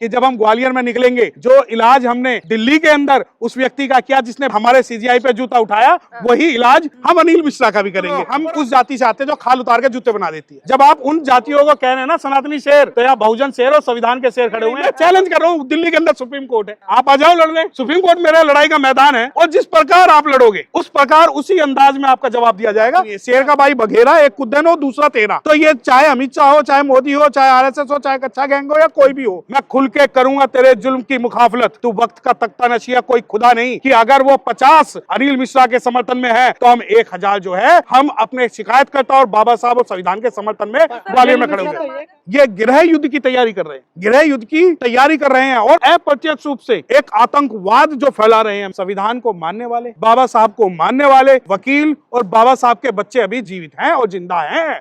कि जब हम ग्वालियर में निकलेंगे, जो इलाज हमने दिल्ली के अंदर उस व्यक्ति का किया जिसने हमारे सीजीआई पे जूता उठाया, वही इलाज हम अनिल मिश्रा का भी करेंगे। हम उस जाति से आते जो खाल उतार के जूते बना देती है। जब आप उन जातियों को कह रहे हैं ना सनातनी शेर, तो यहाँ बहुजन शेर और संविधान के शेर खड़े हुए हैं। चैलेंज कर रहा हूँ, दिल्ली के अंदर सुप्रीम कोर्ट है, आप आ जाओ लड़ने। सुप्रीम कोर्ट मेरा लड़ाई का मैदान है, और जिस प्रकार आप लड़ोगे उस प्रकार उसी अंदाज में आपका जवाब दिया जाएगा। शेर का भाई बघेरा, एक कुद्दन हो दूसरा तेरा। तो ये चाहे अमित शाह हो, चाहे मोदी हो, चाहे आरएसएस हो, चाहे कच्चा गैंग हो या कोई भी हो, मैं खुल के करूंगा तेरे जुल्म की मुखाफलत। तू वक्त का तख्ता नशिया कोई खुदा नहीं कि अगर वो 50 अनिल मिश्रा के समर्थन में है तो हम 1000 जो है हम अपने शिकायतकर्ता और बाबा साहब और संविधान के समर्थन में ग्वालियर में खड़े हुए। ये गृह युद्ध की तैयारी कर रहे हैं, गृह युद्ध की तैयारी कर रहे हैं, और अप्रत्यक्ष रूप से एक आतंकवाद जो फैला रहे हैं। संविधान को मानने वाले, बाबा साहब को मानने वाले वकील और बाबा साहब के बच्चे अभी जीवित हैं और जिंदा हैं।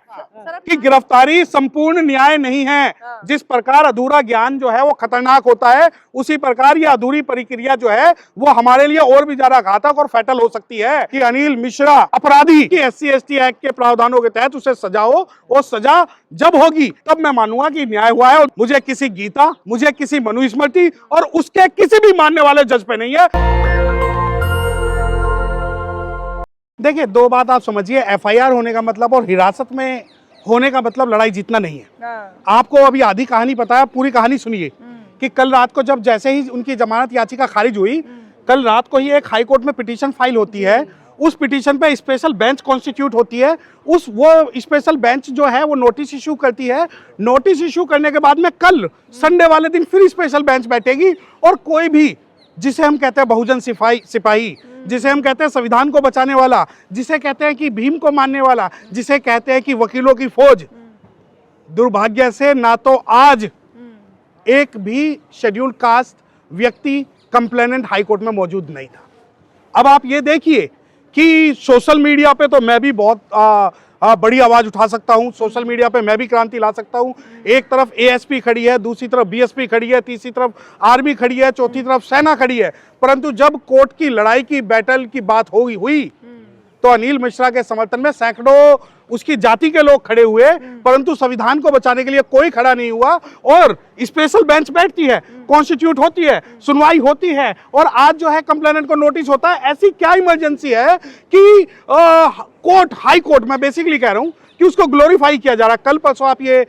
कि गिरफ्तारी संपूर्ण न्याय नहीं है। जिस प्रकार अधूरा ज्ञान जो है वो खतरनाक होता है, उसी प्रकार ये अधूरी प्रक्रिया जो है वो हमारे लिए और भी ज्यादा घातक और फैटल हो सकती है। कि अनिल मिश्रा अपराधी की SC/ST एक्ट के प्रावधानों के तहत उसे सजा हो, और सजा जब होगी तब मैं मानूंगा कि न्याय हुआ है। और मुझे किसी गीता, मुझे किसी मनुस्मृति और उसके किसी भी मानने वाले जज पे नहीं है। देखिए, दो बात आप समझिए, FIR होने का मतलब और हिरासत में होने का मतलब लड़ाई जीतना नहीं है। आपको अभी आधी कहानी पता है, पूरी कहानी सुनिए। कि कल रात को जब जैसे ही उनकी जमानत याचिका खारिज हुई, कल रात को ही एक हाई कोर्ट में पिटीशन फाइल होती है। उस पिटीशन पे स्पेशल बेंच कॉन्स्टिट्यूट होती है। वो स्पेशल बेंच जो है वो नोटिस इशू करती है। नोटिस इशू करने के बाद में कल संडे वाले दिन फिर स्पेशल बेंच बैठेगी, और कोई भी जिसे हम कहते हैं बहुजन सिपाही, जिसे हम कहते हैं संविधान को बचाने वाला, जिसे कहते हैं कि भीम को मानने वाला, जिसे कहते हैं कि वकीलों की फौज, दुर्भाग्य से ना तो आज एक भी शेड्यूल्ड कास्ट व्यक्ति कंप्लेनेंट हाईकोर्ट में मौजूद नहीं था। अब आप ये देखिए कि सोशल मीडिया पे तो मैं भी बहुत बड़ी आवाज उठा सकता हूं, सोशल मीडिया पे मैं भी क्रांति ला सकता हूं। एक तरफ ASP खड़ी है, दूसरी तरफ BSP खड़ी है, तीसरी तरफ आर्मी खड़ी है, चौथी तरफ सेना खड़ी है। परंतु जब कोर्ट की लड़ाई की बैटल की बात हुई तो अनिल मिश्रा के समर्थन में सैकड़ों उसकी जाति के लोग खड़े हुए, परंतु संविधान को बचाने के लिए कोई खड़ा नहीं हुआ। और स्पेशल बेंच बैठती है, कॉन्स्टिट्यूट होती है, सुनवाई होती है, और आज जो है कंप्लेनेंट को नोटिस होता है। ऐसी क्या इमरजेंसी है कि कोर्ट, हाई कोर्ट, मैं बेसिकली कह रहा हूं कि उसको ग्लोरीफाई किया जा रहा है। कल परसों आप ये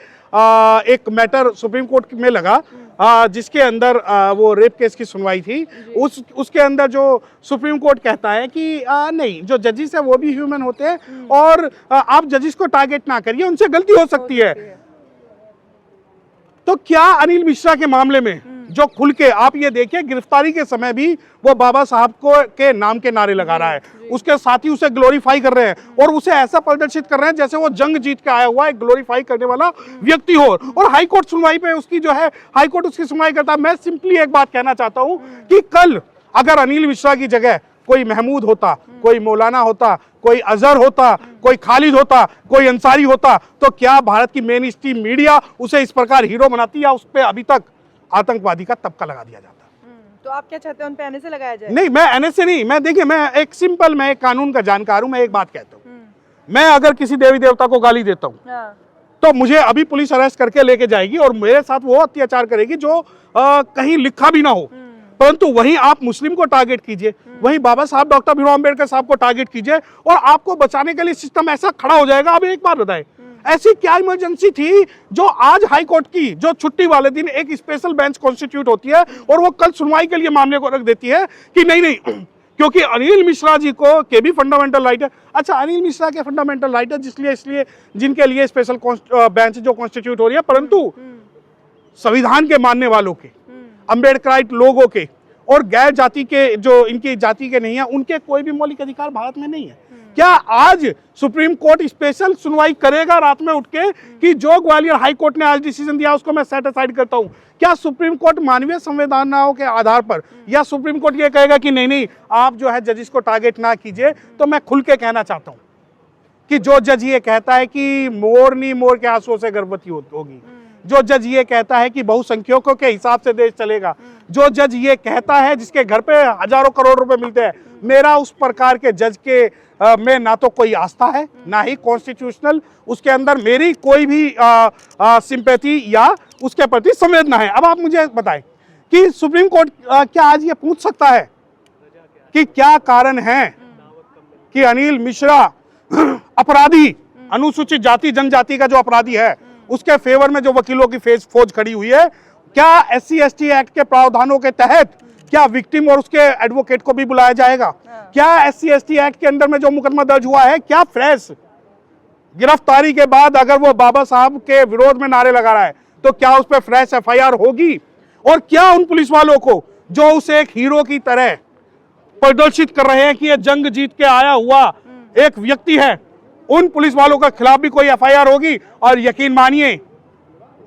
एक मैटर सुप्रीम कोर्ट में लगा, जिसके अंदर वो रेप केस की सुनवाई थी। उसके अंदर जो सुप्रीम कोर्ट कहता है कि नहीं, जो जजेस है वो भी ह्यूमन होते हैं, और आप जजेस को टारगेट ना करिए, उनसे गलती हो सकती है। तो क्या अनिल मिश्रा के मामले में जो खुल के आप ये देखिए, गिरफ्तारी के समय भी वो बाबा साहब के नाम के नारे लगा रहा है, उसके साथी उसे ग्लोरीफाई कर रहे हैं, और उसे ऐसा प्रदर्शित कर रहे हैं जैसे वो जंग जीत के आया हुआ एक ग्लोरीफाई करने वाला व्यक्ति हो। और हाई कोर्ट सुनवाई पे उसकी जो है, हाई कोर्ट उसकी सुनवाई करता है। मैं सिंपली एक बात कहना चाहता हूं कि कल अगर अनिल मिश्रा की जगह कोई महमूद होता, कोई मौलाना होता, कोई अजहर होता, कोई खालिद होता, कोई अंसारी होता, तो क्या भारत की मेन स्ट्रीम मीडिया उसे इस प्रकार हीरो बनाती, या उस पर अभी तक आतंकवादी का तबका लगा दिया जाता? तो आप क्या चाहते हैं, उन पे NSA लगाया जाए? नहीं, मैं NSA नहीं, मैं देखिए, मैं एक सिंपल, मैं एक कानून का जानकार हूं। मैं एक बात कहता हूं, मैं अगर किसी देवी देवता को गाली देता हूं तो मुझे अभी पुलिस अरेस्ट करके लेके जाएगी और मेरे साथ वो अत्याचार करेगी जो कहीं लिखा भी ना हो। परंतु वहीं आप मुस्लिम को टारगेट कीजिए, वहीं बाबा साहब डॉक्टर भीमराव अंबेडकर साहब को टारगेट कीजिए, और आपको बचाने के लिए सिस्टम ऐसा खड़ा हो जाएगा। अब एक बात बताएं, ऐसी क्या इमरजेंसी थी जो आज हाई कोर्ट की जो छुट्टी वाले दिन एक स्पेशल बेंच कॉन्स्टिट्यूट होती है और वो कल सुनवाई के लिए मामले को रख देती है कि नहीं, क्योंकि अनिल मिश्रा जी को के भी फंडामेंटल राइट है। अच्छा, अनिल मिश्रा के फंडामेंटल राइट है इसलिए जिनके लिए स्पेशल बेंच जो कॉन्स्टिट्यूट हो रही है, परंतु संविधान के मानने वालों के, अम्बेडकराइट लोगों के और गैर जाति के, जो इनकी जाति के नहीं है, उनके कोई भी मौलिक अधिकार भारत में नहीं है। क्या आज सुप्रीम कोर्ट स्पेशल सुनवाई करेगा रात में उठ के कि जो ग्वालियर हाई कोर्ट ने आज डिसीजन दिया उसको मैं सेट असाइड करता हूं? क्या सुप्रीम कोर्ट मानवीय संवेदनाओं के आधार पर, या सुप्रीम कोर्ट ये कहेगा कि नहीं, आप जो है जजेस को टारगेट ना कीजिए? तो मैं खुल के कहना चाहता हूं कि जो जज ये कहता है कि मोरनी मोर के आंसुओं से गर्भवती होगी, जो जज ये कहता है कि बहुसंख्यकों के हिसाब से देश चलेगा, जो जज ये कहता है जिसके घर पे हजारों करोड़ रुपए मिलते हैं, मेरा उस प्रकार के जज के में ना तो कोई आस्था है, ना ही कॉन्स्टिट्यूशनल उसके अंदर मेरी कोई भी सिंपैथी या उसके प्रति संवेदना है। अब आप मुझे बताएं कि सुप्रीम कोर्ट क्या आज ये पूछ सकता है कि क्या कारण है कि अनिल मिश्रा अपराधी, अनुसूचित जाति जनजाति का जो अपराधी है उसके फेवर में जो वकीलों की फौज खड़ी हुई है, क्या SC/ST एक्ट के प्रावधानों के तहत क्या विक्टिम और उसके एडवोकेट को भी बुलाया जाएगा? क्या SC/ST एक्ट के अंदर में जो मुकदमा दर्ज हुआ है, क्या फ्रेश गिरफ्तारी के बाद अगर वो बाबा साहब के विरोध में नारे लगा रहा है तो क्या उस पर फ्रेश FIR होगी? और क्या उन पुलिस वालों को जो उसे एक हीरो की तरह प्रदर्शित कर रहे हैं कि ये जंग जीत के आया हुआ एक व्यक्ति है, उन पुलिस वालों के खिलाफ भी कोई FIR होगी? और यकीन मानिए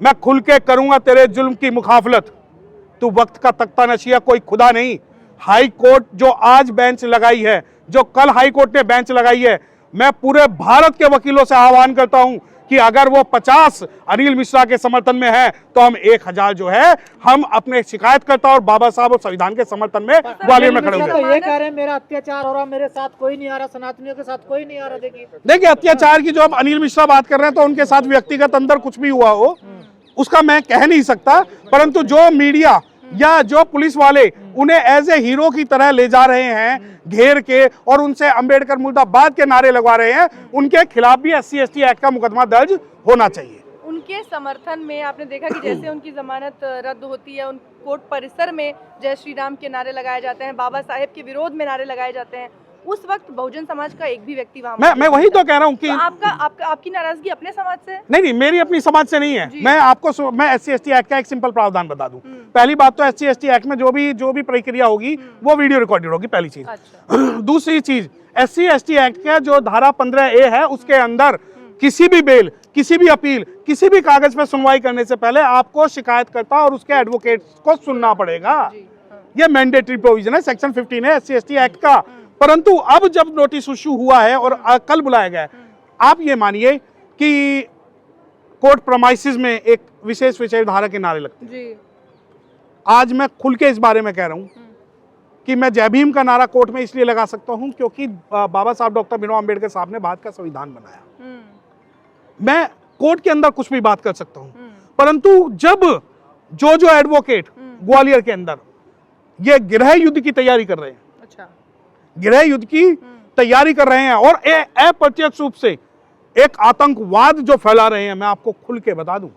मैं खुल के करूंगा तेरे जुल्म की मुखाफलत, तू वक्त का तख्ता नशिया, कोई खुदा नहीं। हाई कोर्ट जो आज बेंच लगाई है, जो कल हाई कोर्ट ने बेंच लगाई है, मैं पूरे भारत के वकीलों से आह्वान करता हूं कि अगर वो 50 अनिल मिश्रा के समर्थन में है तो हम 1000 जो है हम अपने शिकायतकर्ता और बाबा साहब और संविधान के समर्थन में ग्वालियर में खड़े तो होंगे। ये कह रहे हैं मेरा अत्याचार हो रहा, मेरे साथ कोई नहीं आ रहा, सनातनियों के साथ कोई नहीं आ रहा। देखिए अत्याचार की जो अब अनिल मिश्रा बात कर रहे हैं तो उनके साथ व्यक्तिगत अंदर कुछ भी हुआ हो उसका मैं कह नहीं सकता, परंतु जो मीडिया या जो पुलिस वाले उन्हें एज ए हीरो की तरह ले जा रहे हैं घेर के और उनसे अंबेडकर मुर्दाबाद के नारे लगवा रहे हैं, उनके खिलाफ भी SC/ST एक्ट का मुकदमा दर्ज होना चाहिए। उनके समर्थन में आपने देखा कि जैसे उनकी जमानत रद्द होती है, उन कोर्ट परिसर में जय श्री राम के नारे लगाए जाते हैं, बाबा साहेब के विरोध में नारे लगाए जाते हैं, उस वक्त बहुजन समाज का एक भी व्यक्ति वहां मैं वही तो कह रहा हूँ कि तो आपकी नाराजगी अपने समाज से? नहीं, मेरी अपनी समाज से नहीं है। मैं SC/ST एक्ट का एक सिंपल प्रावधान बता दूं। पहली बात तो SC/ST एक्ट में जो भी प्रक्रिया होगी वो वीडियो रिकॉर्डेड होगी, पहली चीज। अच्छा। दूसरी चीज, SC/ST एक्ट का जो धारा 15A है उसके अंदर किसी भी बेल, किसी भी अपील, किसी भी कागज पे सुनवाई करने से पहले आपको शिकायतकर्ता और उसके एडवोकेट को सुनना पड़ेगा। यह मैंडेटरी प्रोविजन है, सेक्शन 15 है SC/ST एक्ट का। परंतु अब जब नोटिस इशू हुआ है और कल बुलाया गया है, आप ये मानिए कि कोर्ट प्रमाइसिस में एक विशेष विचारधारा के नारे लगते हैं जी। आज मैं खुल के इस बारे में कह रहा हूं कि मैं जय भीम का नारा कोर्ट में इसलिए लगा सकता हूं क्योंकि बाबा साहब डॉक्टर भीमराव अंबेडकर साहब ने भारत का संविधान बनाया। मैं कोर्ट के अंदर कुछ भी बात कर सकता हूं, परंतु जब जो एडवोकेट ग्वालियर के अंदर ये गृह युद्ध की तैयारी कर रहे हैं, गृह युद्ध की तैयारी कर रहे हैं और अप्रत्यक्ष रूप से एक आतंकवाद जो फैला रहे हैं, मैं आपको खुल के बता दूं,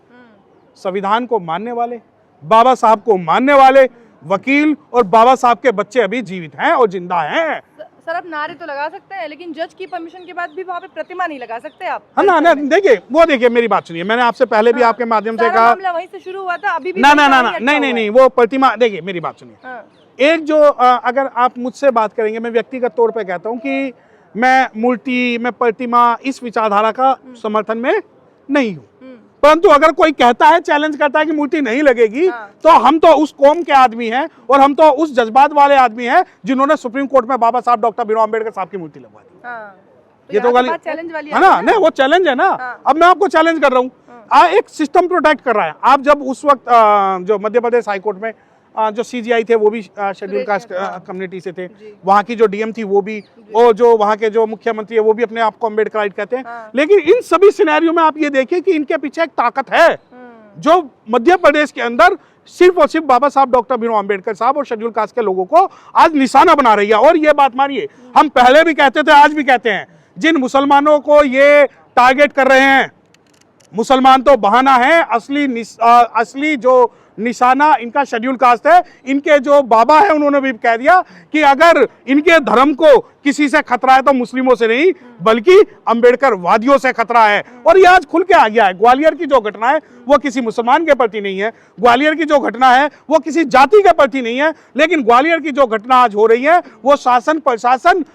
संविधान को मानने वाले, बाबा साहब को मानने वाले वकील और बाबा साहब के बच्चे अभी जीवित हैं और जिंदा हैं। सर आप नारे तो लगा सकते हैं लेकिन जज की परमिशन के बाद भी वहाँ पे प्रतिमा नहीं लगा सकते आप? हाँ ना, देखिए मेरी बात सुनिए, मैंने आपसे पहले भी आपके माध्यम से कहा मामला वहीं से शुरू हुआ था, अभी भी नहीं, वो प्रतिमा, देखिए मेरी बात सुनिए। एक जो अगर आप मुझसे बात करेंगे, मैं व्यक्तिगत तौर पे कहता हूं कि मैं मूर्ति, मैं प्रतिमा, इस विचारधारा का समर्थन में नहीं हूं, परंतु अगर कोई कहता है, चैलेंज करता है कि मूर्ति नहीं लगेगी, तो हम तो उस कौम के आदमी हैं और हम तो उस जज्बात वाले आदमी हैं जिन्होंने सुप्रीम कोर्ट में बाबा साहब डॉक्टर भीमराव अंबेडकर साहब की मूर्ति लगवा दी। ये तो गाली चैलेंज वाली है ना? नहीं, वो चैलेंज है ना। अब मैं आपको चैलेंज कर रहा हूँ, एक सिस्टम प्रोटेक्ट कर रहा है। आप जब उस वक्त जो मध्य प्रदेश हाईकोर्ट में जो CGI थे वो भी शेड्यूल कास्ट कम्युनिटी से थे, वहाँ की जो DM थी वो भी, और जो वहाँ के जो मुख्यमंत्री है वो भी अपने आप को अम्बेडकराइट कहते हैं। लेकिन इन सभी सिनेरियो में आप ये देखिए कि इनके पीछे एक ताकत है जो मध्य प्रदेश के अंदर सिर्फ और सिर्फ बाबा साहब डॉक्टर भीमराव अंबेडकर साहब और शेड्यूल कास्ट के लोगों को आज निशाना बना रही है। और ये बात मानिए, हम पहले भी कहते थे, आज भी कहते हैं, जिन मुसलमानों को ये टारगेट कर रहे हैं, मुसलमान तो बहाना है, असली जो निशाना इनका शेड्यूल कास्ट है। इनके जो बाबा है उन्होंने भी कह दिया कि अगर इनके धर्म को किसी से खतरा है तो मुस्लिमों से नहीं बल्कि अंबेडकर वादियों से खतरा है। और ये आज खुल के आ गया है। ग्वालियर की जो घटना है वो किसी मुसलमान के प्रति नहीं है, ग्वालियर की जो घटना है वो किसी जाति के प्रति नहीं है, लेकिन ग्वालियर की जो घटना आज हो रही है वो शासन प्रशासन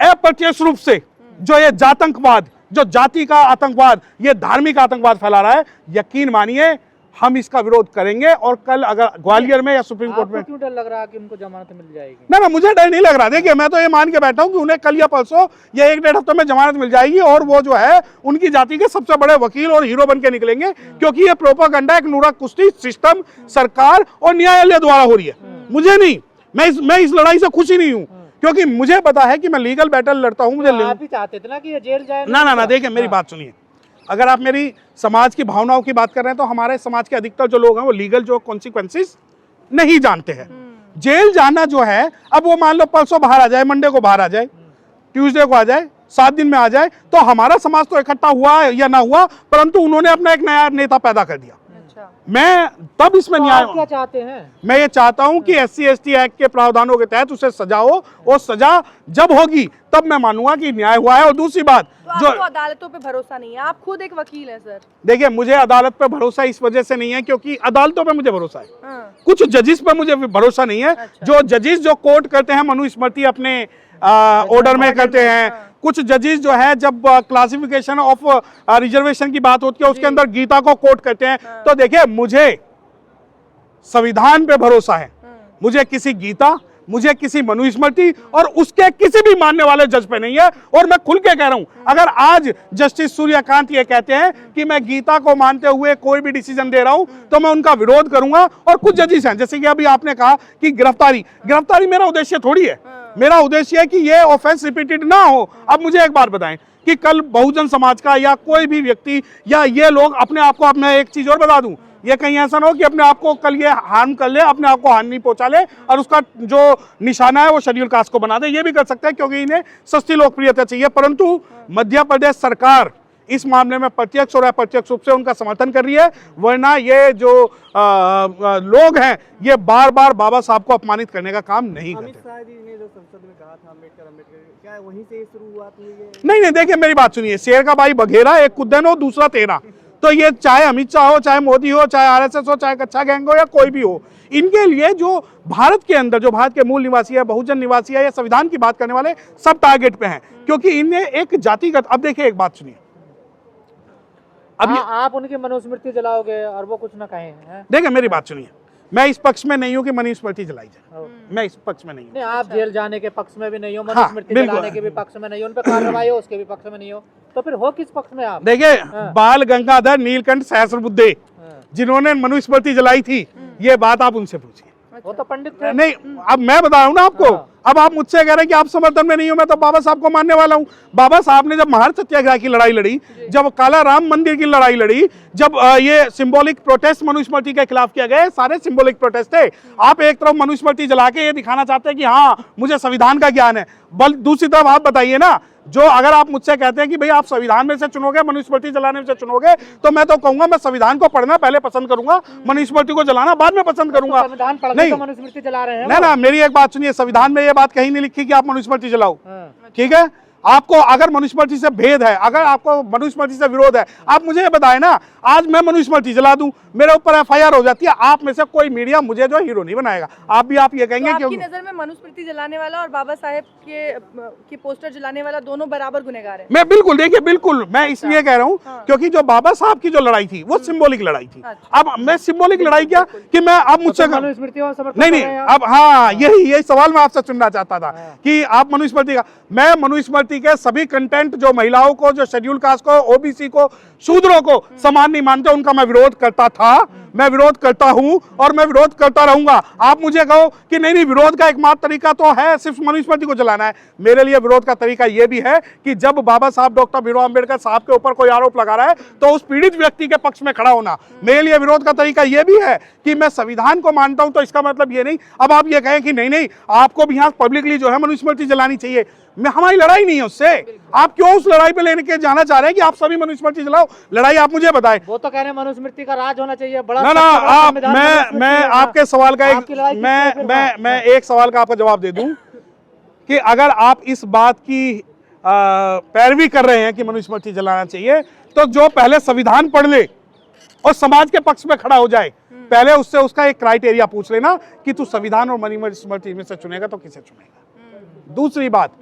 अप्रत्यक्ष रूप से जो ये जातंकवाद, जो जाति का आतंकवाद, ये धार्मिक आतंकवाद फैला रहा है। यकीन मानिए हम इसका विरोध करेंगे। और कल अगर ग्वालियर में या सुप्रीम कोर्ट में, क्यों डर लग रहा है कि उनको जमानत मिल जाएगी? ना मुझे डर नहीं लग रहा। देखिए मैं तो ये मान के बैठा हूं कि उन्हें कल या परसों या 1-1.5 हफ्ते में जमानत मिल जाएगी और वो जो है उनकी जाति के सबसे बड़े वकील और हीरो बन के निकलेंगे, क्योंकि ये प्रोपागंडा एक नूरा कुश्ती सिस्टम, सरकार और न्यायालय द्वारा हो रही है। मुझे नहीं, मैं इस लड़ाई से खुश ही नहीं हूं, क्योंकि मुझे पता है कि मैं लीगल बैटल लड़ता हूं। मुझे आप ही चाहते थे ना कि ये जेल जाए? ना देखिए मेरी बात सुनिए, अगर आप मेरी समाज की भावनाओं की बात कर रहे हैं तो हमारे समाज के अधिकतर जो लोग हैं वो लीगल जो कॉन्सिक्वेंसेस नहीं जानते हैं। जेल जाना जो है, अब वो मान लो परसों बाहर आ जाए, मंडे को बाहर आ जाए, ट्यूसडे को आ जाए, 7 दिन में आ जाए, तो हमारा समाज तो इकट्ठा हुआ या ना हुआ, परंतु उन्होंने अपना एक नया नेता पैदा कर दिया। मैं तब इसमें न्याय क्या चाहते हैं? मैं ये चाहता हूं कि SC/ST एक्ट के प्रावधानों के तहत उसे सजा हो, और सजा जब होगी तब मैं मानूंगा कि न्याय हुआ है। और दूसरी बात, तो जो आपको अदालतों पे भरोसा नहीं है? आप खुद एक वकील हैं सर। देखिए मुझे अदालत पे भरोसा इस वजह से नहीं है क्योंकि अदालतों पे मुझे भरोसा है, हाँ। कुछ जजेस पे मुझे भरोसा नहीं है। जो जजेस जो कोर्ट करते हैं मनुस्मृति अपने ऑर्डर में करते हैं, कुछ जजेस जो है जब क्लासिफिकेशन ऑफ रिजर्वेशन की बात होती है उसके अंदर गीता को कोट करते हैं। तो देखिए मुझे संविधान पे भरोसा है, मुझे किसी गीता, मुझे किसी मनुस्मृति और उसके किसी भी मानने वाले जज पे नहीं है। और मैं खुल के कह रहा हूं, अगर आज जस्टिस सूर्यकांत ये कहते हैं कि मैं गीता को मानते हुए कोई भी डिसीजन दे रहा हूं तो मैं उनका विरोध करूंगा। और कुछ जजेस हैं, जैसे कि अभी आपने कहा कि गिरफ्तारी मेरा उद्देश्य थोड़ी है। मेरा उद्देश्य है कि ये ऑफेंस रिपीटेड ना हो। अब मुझे एक बात बताएं कि कल बहुजन समाज का या कोई भी व्यक्ति या ये लोग अपने आप को, अपने एक चीज और बता दूं, ये कहीं ऐसा ना हो कि अपने आप को कल ये हार्म कर ले, अपने आप को हानि पहुंचा ले और उसका जो निशाना है वो शेड्यूल कास्ट को बना दे। ये भी कर सकते हैं क्योंकि इन्हें सस्ती लोकप्रियता चाहिए। परंतु मध्य प्रदेश सरकार इस मामले में प्रत्यक्ष और अप्रत्यक्ष रूप से उनका समर्थन कर रही है, वरना ये जो लोग हैं ये बार बार बाबा साहब को अपमानित करने का काम नहीं करते। अमित शाह जी ने जो संसद में कहा था अम्बेडकर, क्या वहीं से शुरुआत हुई है? नहीं देखिए मेरी बात सुनिए, शेर का भाई बघेरा, एक कुद्दन हो दूसरा तेरा। तो ये चाहे अमित शाह हो, चाहे मोदी हो, चाहे RSS हो, चाहे कच्चा गैंग हो या कोई भी हो, इनके लिए जो भारत के अंदर, जो भारत के मूल निवासी है, बहुजन निवासी है या संविधान की बात करने वाले, सब टारगेट पे हैं। क्योंकि इन्हें एक जातिगत, अब देखिए एक बात सुनिए, अब आप उनकी मनुस्मृति जलाओगे और वो कुछ ना कहें? देखिए मेरी बात सुनिए, मैं इस पक्ष में नहीं हूँ कि मनुस्मृति जलाई जाए, मैं इस पक्ष में नहीं हूँ। आप जेल जाने के पक्ष में भी नहीं हो, मनुस्मृति जलाने के भी पक्ष में नहीं हो, उन पर कार्रवाई हो उसके भी पक्ष में नहीं हो, तो फिर हो किस पक्ष में आप? देखिए बाल गंगाधर नीलकंठ सहस्त्रबुद्धे जिन्होंने मनुस्मृति जलाई थी, ये बात आप उनसे पूछिए। वो तो पंडित थे। नहीं, अब मैं बता रहा हूँ ना आपको। अब आप मुझसे कह रहे हैं कि आप समर्थन में नहीं हो, मैं तो बाबा साहब को मानने वाला हूँ। बाबा साहब ने जब महार सत्याग्रह की लड़ाई लड़ी, जब काला राम मंदिर की लड़ाई लड़ी, जब ये सिंबॉलिक प्रोटेस्ट मनुस्मृति के खिलाफ किया गया, सारे सिंबॉलिक प्रोटेस्ट थे। आप एक तरफ मनुस्मृति जला के ये दिखाना चाहते हैं कि हाँ मुझे संविधान का ज्ञान है, बल दूसरी तरफ आप बताइए ना, जो अगर आप मुझसे कहते हैं कि भाई आप संविधान में से चुनोगे, मनुस्मृति जलाने में से चुनोगे, तो मैं तो कहूंगा मैं संविधान को पढ़ना पहले पसंद करूंगा, मनुस्मृति को जलाना बाद में पसंद करूंगा। संविधान पढ़ के तो मनुस्मृति जला रहे हैं। ना मेरी एक बात सुनिए, संविधान में ये बात कहीं नहीं लिखी कि आप मनुस्मृति जलाओ, ठीक है? आपको अगर मनुस्मृति से भेद है, अगर आपको मनुस्मृति से विरोध है, आप मुझे ये बताएं ना। आज मैं मनुस्मृति जला दूं, मेरे ऊपर FIR हो जाती है, आप में से कोई मीडिया मुझे जो हीरो नहीं बनाएगा। आप ये कहेंगे तो आपकी नजर में मनुस्मृति जलाने वाला और बाबा साहेब के पोस्टर जलाने वाला दोनों बराबर गुनहगार हैं? मैं बिल्कुल, देखिए बिल्कुल, मैं इसलिए कह रहा हूँ क्योंकि जो बाबा साहब की जो लड़ाई थी वो सिंबॉलिक लड़ाई थी। अब मैं सिंबॉलिक लड़ाई क्या कि मैं अब मुझसे नहीं, अब हाँ यही सवाल मैं आपसे सुनना चाहता था कि आप मनुस्मृति का, मैं मनुस्मृति के सभी कंटेंट जो महिलाओं को, जो शेड्यूल कास्ट को, OBC को, शूद्रों को समान नहीं मानते, उनका मैं विरोध करता था, मैं विरोध करता हूं और मैं विरोध करता रहूंगा। आप मुझे कहो कि नहीं विरोध का एकमात्र तरीका तो है सिर्फ मनुस्मृति को जलाना है, मेरे लिए विरोध का तरीका यह भी है कि जब बाबा साहब डॉक्टर भीमराव अंबेडकर साहब के ऊपर कोई आरोप लगा रहा है तो उस पीड़ित व्यक्ति के पक्ष में खड़ा होना। मेरे लिए विरोध का तरीका यह भी है कि मैं संविधान को मानता हूं, तो इसका मतलब ये नहीं अब आप ये कहें कि नहीं आपको भी यहाँ पब्लिकली जो है मनुस्मृति जलानी चाहिए। हमारी लड़ाई नहीं है उससे, आप क्यों उस लड़ाई पे लेने के जाना चाह रहे हैं कि आप सभी मनुस्मृति जलाओ? लड़ाई आप मुझे बताएं। वो तो कह रहे हैं मनुस्मृति का राज होना चाहिए, बड़ा ना आप, मैं आपके सवाल का मैं एक सवाल का आपका जवाब दे दूं कि अगर आप इस बात की पैरवी कर रहे हैं कि मनुस्मृति जलाना चाहिए, तो जो पहले संविधान पढ़ ले और समाज के पक्ष में खड़ा हो जाए, पहले उससे उसका एक क्राइटेरिया पूछ लेना कि तू संविधान और मनुस्मृति में से चुनेगा तो किसे चुनेगा। दूसरी बात,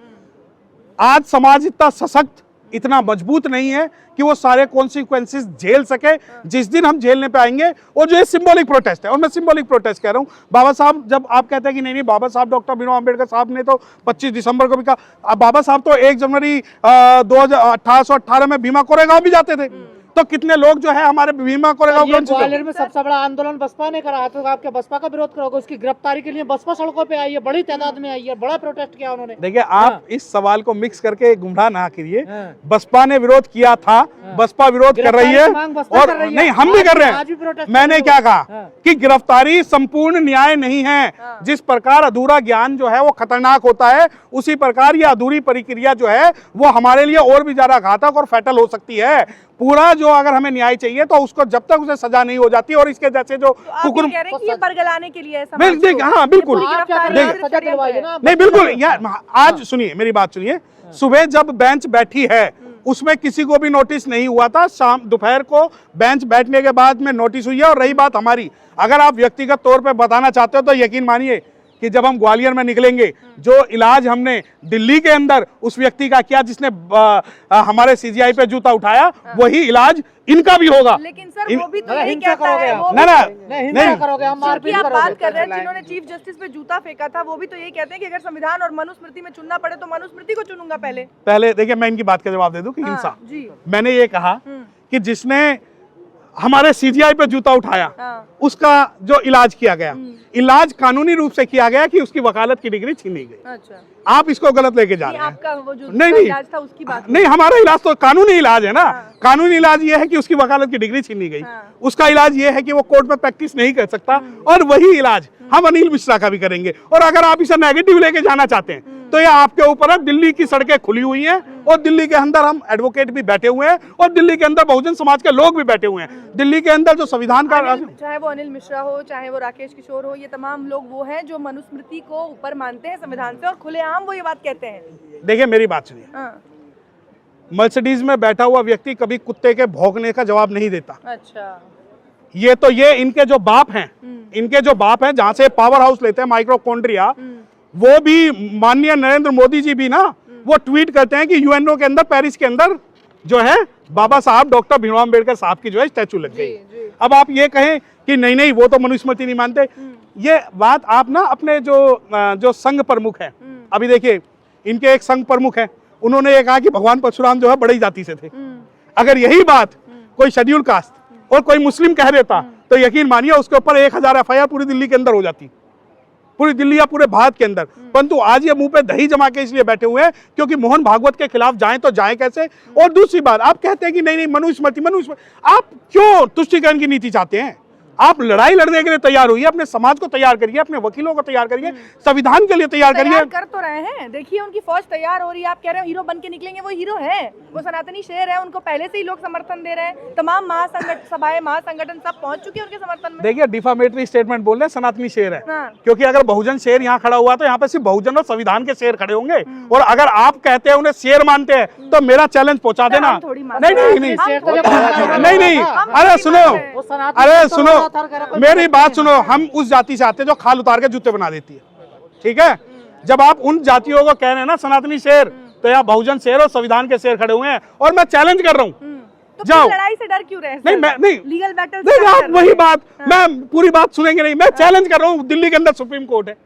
आज समाज इतना सशक्त, इतना मजबूत नहीं है कि वो सारे कॉन्सिक्वेंसेस झेल सके। जिस दिन हम झेलने पे आएंगे, और जो ये सिंबॉलिक प्रोटेस्ट है, और मैं सिंबॉलिक प्रोटेस्ट कह रहा हूँ। बाबा साहब, जब आप कहते हैं कि नहीं बाबा साहब डॉक्टर भीमराव अम्बेडकर साहब ने तो 25 दिसंबर को भी कहा, अब बाबा साहब तो 1 जनवरी 1818 में भीमा कोरेगांव भी जाते थे। तो कितने लोग जो है हमारे भीमा कोरेगांव ग्वालियर में सबसे बड़ा आंदोलन बसपा ने करा, तो आपके बसपा का विरोध करोगे? उसकी गिरफ्तारी के लिए बसपा सड़कों पे आई है, बड़ी तादाद में आई है, बड़ा प्रोटेस्ट किया उन्होंने। देखिए, आप इस सवाल को मिक्स करके गुमराह ना करिए। बसपा ने विरोध किया था, बसपा विरोध कर रही है, और नहीं हम भी कर रहे हैं। मैंने क्या कहा कि गिरफ्तारी संपूर्ण न्याय नहीं है। जिस प्रकार अधूरा ज्ञान जो है वो खतरनाक होता है, उसी प्रकार ये अधूरी प्रक्रिया जो है वो हमारे लिए और भी ज्यादा घातक और फैटल हो सकती है। पूरा जो अगर हमें न्याय चाहिए तो उसको जब तक उसे सजा नहीं हो जाती, और इसके जैसे जो कुकुर कह रहे हैं कि ये बरगलाने के लिए है समाज को। हाँ बिल्कुल, नहीं बिल्कुल। यार आज सुनिए, मेरी बात सुनिए। सुबह जब बेंच बैठी है उसमें किसी को भी नोटिस नहीं हुआ था, शाम दोपहर को बेंच बैठने के बाद में नोटिस हुई है। और रही बात हमारी, अगर आप व्यक्तिगत तौर पे बताना चाहते हो तो यकीन मानिए कि जब हम ग्वालियर में निकलेंगे, जो इलाज हमने दिल्ली के अंदर उस व्यक्ति का किया जिसने हमारे सीजीआई पे जूता उठाया, वही इलाज इनका भी होगा। लेकिन सर वो भी तो यही कहता है, नहीं करोगे, हम मारपीट आप बात कर रहे हैं जिन्होंने चीफ जस्टिस पे जूता फेंका था, वो भी तो यही कहते हैं कि अगर संविधान और मनुस्मृति में चुनना पड़े तो मनुस्मृति को चुनूंगा पहले। देखिए, मैं इनकी बात का जवाब दे दूं कि हिंसा, जी मैंने ये कहा कि जिसने हमारे सीजीआई पे जूता उठाया उसका जो इलाज किया गया, इलाज कानूनी रूप से किया गया कि उसकी वकालत की डिग्री छीनी गई। अच्छा, आप इसको गलत लेके जा रहे हैं। आपका वो जो नहीं इलाज था उसकी बात नहीं, हमारा इलाज तो कानूनी इलाज है ना। कानूनी इलाज ये है कि उसकी वकालत की डिग्री छीनी गई। उसका इलाज ये है कि वो कोर्ट में प्रैक्टिस नहीं कर सकता, और वही इलाज हम अनिल मिश्रा का भी करेंगे। और अगर आप इसे नेगेटिव लेके जाना चाहते हैं तो ये आपके ऊपर है। दिल्ली की सड़कें खुली हुई हैं, और दिल्ली के अंदर हम एडवोकेट भी बैठे हुए हैं, और दिल्ली के अंदर बहुजन समाज के लोग भी बैठे हुए हैं। दिल्ली के अंदर जो संविधान का, चाहे वो अनिल मिश्रा हो, चाहे वो राकेश किशोर हो, ये तमाम लोग वो हैं जो मनुस्मृति को ऊपर मानते हैं संविधान से, और खुलेआम वो ये बात कहते हैं। देखिए मेरी बात सुनिए, मर्सिडीज में बैठा हुआ व्यक्ति कभी कुत्ते के भौंकने का जवाब नहीं देता। अच्छा, ये इनके जो बाप हैं, जहाँ से पावर हाउस लेते हैं माइक्रोकॉन्ड्रिया, वो भी माननीय नरेंद्र मोदी जी भी ना, वो ट्वीट करते हैं कि यूएनओ के अंदर, पेरिस के अंदर जो है बाबा साहब डॉक्टर भीमराव अम्बेडकर साहब की जो है स्टैचू लग गई। अब आप ये कहें कि नहीं वो तो मनुस्मृति नहीं मानते, ये बात आप ना अपने जो संघ प्रमुख है, अभी देखिए इनके एक संघ प्रमुख है, उन्होंने ये कहा कि भगवान परशुराम जो है बड़ी जाति से थे। अगर यही बात कोई शेड्यूल कास्ट और कोई मुस्लिम कह देता तो यकीन मानिए उसके ऊपर 1000 FIR पूरी दिल्ली के अंदर हो जाती, पूरी दिल्ली या पूरे भारत के अंदर। परंतु आज ये मुंह पे दही जमा के इसलिए बैठे हुए हैं क्योंकि मोहन भागवत के खिलाफ जाएं तो जाएं कैसे। और दूसरी बात, आप कहते हैं कि नहीं मनुस्मृति, आप क्यों तुष्टीकरण की नीति चाहते हैं? आप लड़ाई लड़ने के लिए तैयार होइए, अपने समाज को तैयार करिए, अपने वकीलों को तैयार करिए, संविधान के लिए तैयार करिए। कर तो रहे हैं, देखिए उनकी फौज तैयार हो रही है। आप कह रहे हो हीरो बन के निकलेंगे, वो हीरो है, वो सनातनी शेर है, उनको पहले से ही लोग समर्थन दे रहे हैं। तमाम महासभाएं, महासंगठन सब पहुंच चुके हैं उनके समर्थन में। देखिए डिफामेटरी स्टेटमेंट बोल रहे हैं सनातनी शेर है, क्योंकि अगर बहुजन शेर यहाँ खड़ा हुआ तो यहाँ पे सिर्फ बहुजन और संविधान के शेर खड़े होंगे। और अगर आप कहते हैं उन्हें शेर मानते हैं तो मेरा चैलेंज पहुंचा देना। नहीं, अरे सुनो मेरी बात सुनो, हम उस जाति से आते हैं जो खाल उतार के जूते बना देती है, ठीक है। जब आप उन जातियों को कह रहे हैं ना सनातनी शेर, तो यहाँ बहुजन शेर और संविधान के शेर खड़े हुए हैं, और मैं चैलेंज कर रहा हूँ। तो जाओ, लड़ाई से डर क्यों रहे? नहीं लीगल बैटल नहीं, आप वही बात, मैं पूरी बात सुनेंगे नहीं। मैं चैलेंज कर रहा हूँ, दिल्ली के अंदर सुप्रीम कोर्ट है,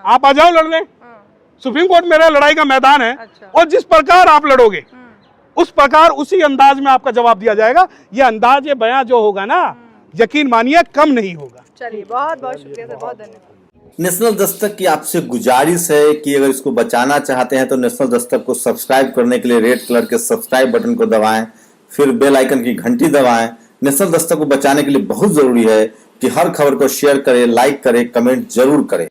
आप आ जाओ लड़ने। सुप्रीम कोर्ट मेरा लड़ाई का मैदान है, और जिस प्रकार आप लड़ोगे उस प्रकार उसी अंदाज में आपका जवाब दिया जाएगा। ये अंदाज, ये बयां जो होगा ना, यकीन मानिए कम नहीं होगा। चलिए, बहुत बहुत शुक्रिया सर, बहुत धन्यवाद। नेशनल दस्तक की आपसे गुजारिश है कि अगर इसको बचाना चाहते हैं तो नेशनल दस्तक को सब्सक्राइब करने के लिए रेड कलर के सब्सक्राइब बटन को दबाएं, फिर बेल आइकन की घंटी दबाएं। नेशनल दस्तक को बचाने के लिए बहुत जरूरी है कि हर खबर को शेयर करें, लाइक करें, कमेंट जरूर करें।